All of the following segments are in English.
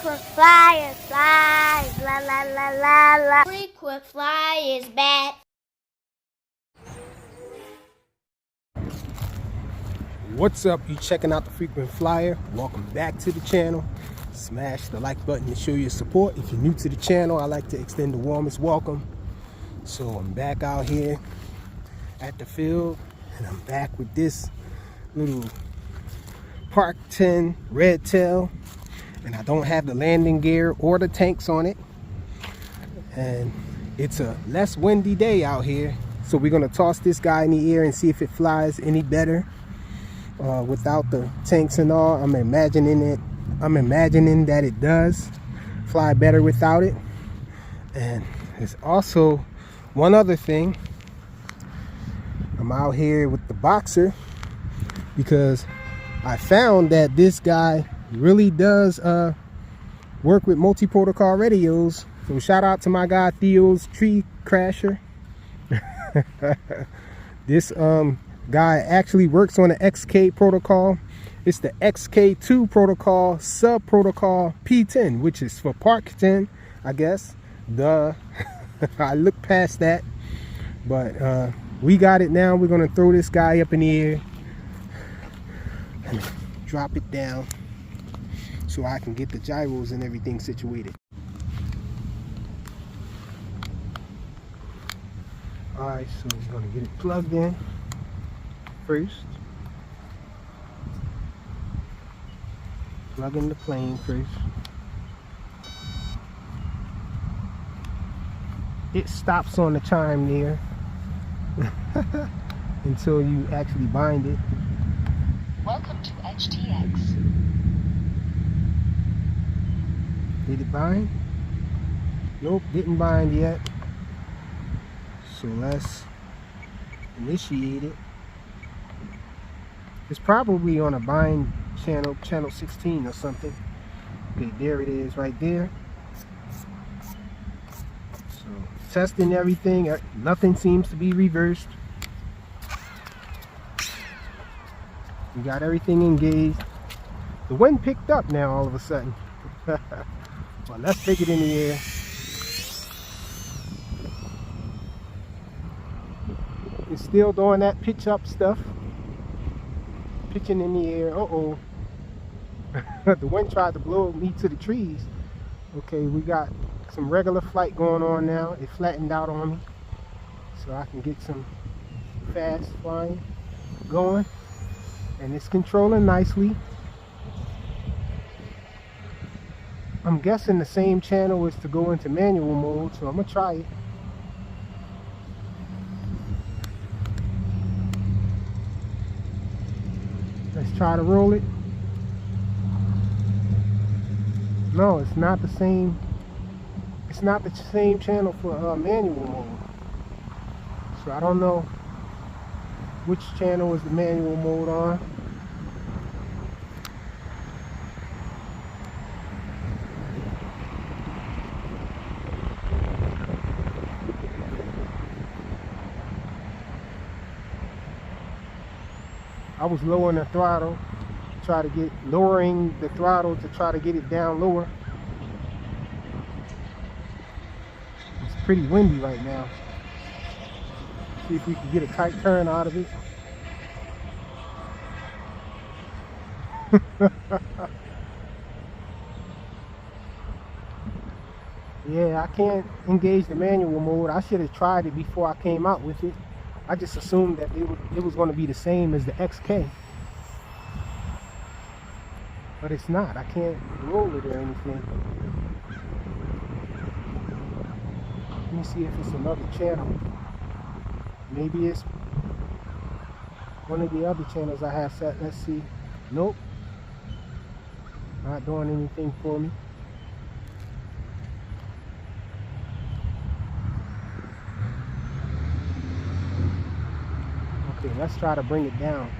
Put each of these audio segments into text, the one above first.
Frequent flyer, fly, la la la la la. Frequent flyer is back. What's up? You checking out the Frequent Flyer? Welcome back to the channel. Smash the like button to show your support. If you're new to the channel, I like to extend the warmest welcome. So I'm back out here at the field, and I'm back with this little ParkTen red tail, and I don't have the landing gear or the tanks on it, and it's a less windy day out here, so we're going to toss this guy in the air and see if it flies any better without the tanks and all. I'm imagining that it does fly better without it. And there's also one other thing. I'm out here with the Boxer because I found that this guy really does work with multi-protocol radios. So shout out to my guy Theo's Tree Crasher. This guy actually works on the XK protocol. It's the XK2 protocol sub protocol P10, which is for ParkTen, I guess. Duh. I looked past that, but we got it now. We're gonna throw this guy up in the air and drop it down so I can get the gyros and everything situated. Alright, so we're gonna get it plugged in first. Plug in the plane first. It stops on the chime there until you actually bind it. Welcome to HTX. Did it bind? Nope, didn't bind yet. So let's initiate it. It's probably on a bind channel, channel 16 or something. Okay, there it is right there. So testing everything, nothing seems to be reversed. We got everything engaged. The wind picked up now all of a sudden. Well, let's take it in the air. It's still doing that pitch up stuff. Pitching in the air. Uh-oh. The wind tried to blow me to the trees. Okay, we got some regular flight going on now. It flattened out on me, so I can get some fast flying going. And it's controlling nicely. I'm guessing the same channel is to go into manual mode, so I'm gonna try it. Let's try to roll it. No, it's not the same. It's not the same channel for manual mode. So I don't know which channel is the manual mode on. I was lowering the throttle, lowering the throttle to try to get it down lower. It's pretty windy right now. See if we can get a tight turn out of it. Yeah, I can't engage the manual mode. I should have tried it before I came out with it. I just assumed that it was going to be the same as the XK. But it's not. I can't roll it or anything. Let me see if it's another channel. Maybe it's one of the other channels I have set. Let's see. Nope. Not doing anything for me. Okay, let's try to bring it down.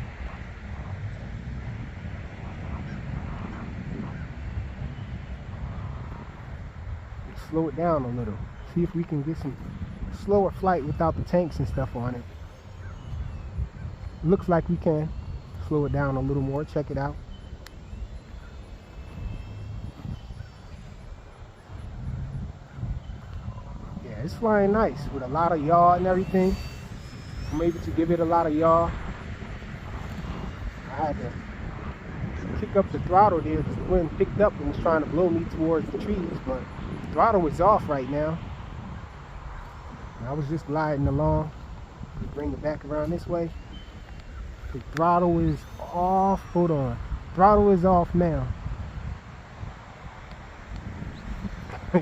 Slow it down a little. See if we can get some slower flight without the tanks and stuff on it. Looks like we can slow it down a little more. Check it out. it's flying nice with a lot of yaw and everything. I'm able to give it a lot of yaw. I had to kick up the throttle there because the wind picked up and was trying to blow me towards the trees, but the throttle is off right now. And I was just gliding along. Bring it back around this way. The throttle is off. Hold on. Throttle is off now.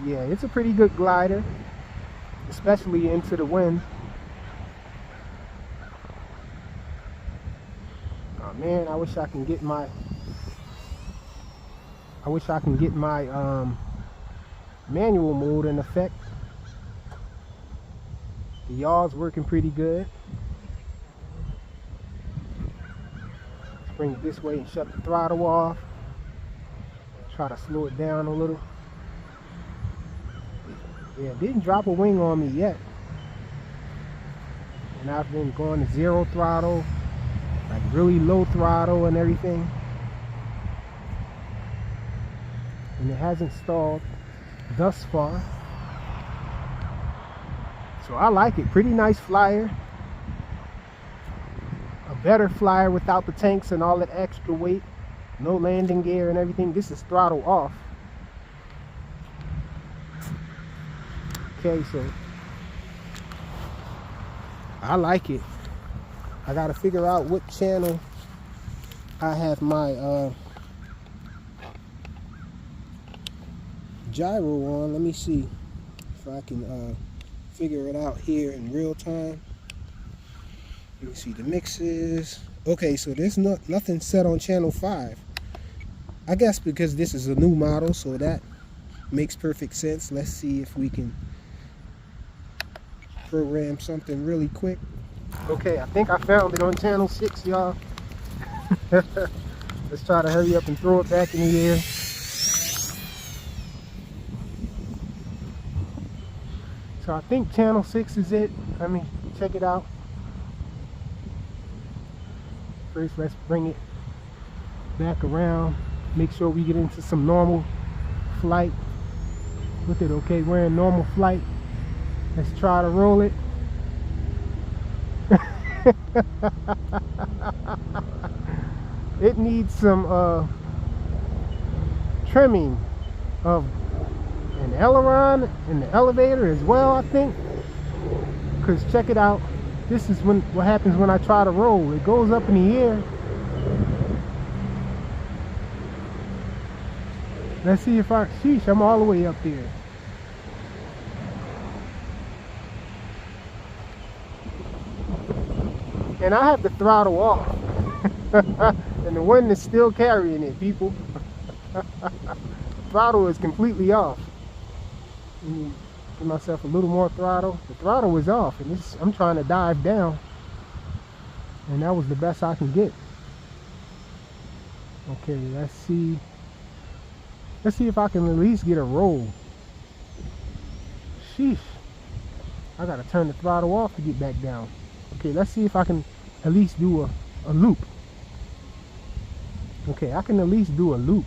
Yeah, it's a pretty good glider, especially into the wind. Oh man, I wish I can get my manual mode in effect. The yaw's working pretty good. Let's bring it this way and shut the throttle off. Try to slow it down a little. Yeah, it didn't drop a wing on me yet. And I've been going to 0 throttle, like really low throttle and everything. And it hasn't stalled thus far. So I like it. Pretty nice flyer. A better flyer without the tanks and all that extra weight. No landing gear and everything. This is throttle off. Okay, so I like it. I gotta figure out what channel I have my gyro on. Let me see if I can figure it out here in real time. Let me see the mixes. Okay, so there's nothing set on channel 5. I guess because this is a new model, so that makes perfect sense. Let's see if we can program something really quick. Okay, I think I found it on channel 6, y'all. Let's try to hurry up and throw it back in the air. So I think channel 6 is it. Let me check it out. First, let's bring it back around. Make sure we get into some normal flight with it. Okay, we're in normal flight. Let's try to roll it. It needs some trimming of an aileron and the elevator as well, I think. Because check it out. This is what happens when I try to roll. It goes up in the air. Let's see if sheesh, I'm all the way up there. And I have the throttle off. And the wind is still carrying it, people. Throttle is completely off. Let me give myself a little more throttle. The throttle is off, and I'm trying to dive down. And that was the best I can get. Okay, let's see. Let's see if I can at least get a roll. Sheesh. I gotta turn the throttle off to get back down. Okay, let's see if I can at least do a loop. Okay, I can at least do a loop.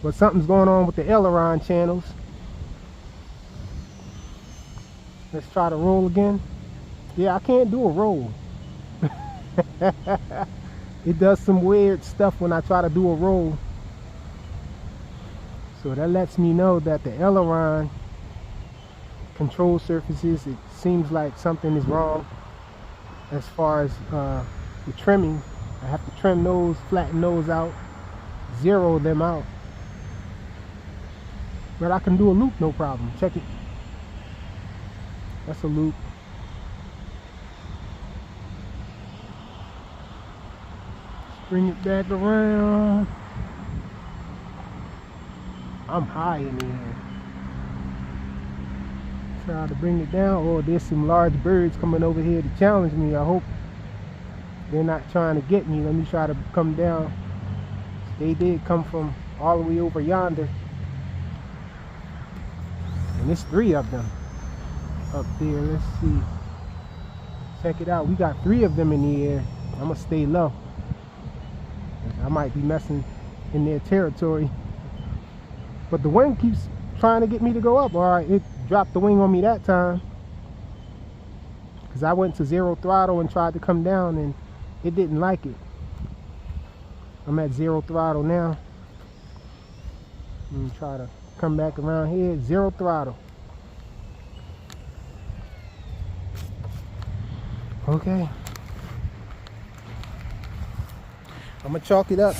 But something's going on with the aileron channels. Let's try to roll again. Yeah, I can't do a roll. It does some weird stuff when I try to do a roll. So that lets me know that the aileron control surfaces, it seems like something is wrong as far as the trimming. I have to trim those, flatten those out, zero them out. But I can do a loop, no problem. Check it. That's a loop. Bring it back around. I'm high in the air. Try to bring it down. Oh, there's some large birds coming over here to challenge me. I hope they're not trying to get me. Let me try to come down. They did come from all the way over yonder. And there's 3 of them up there. Let's see. Check it out. We got 3 of them in the air. I'm gonna stay low. I might be messing in their territory. But the wind keeps trying to get me to go up. All right, it dropped the wing on me that time. Because I went to 0 throttle and tried to come down and it didn't like it. I'm at 0 throttle now. Let me try to come back around here. 0 throttle. Okay. I'm gonna chalk it up.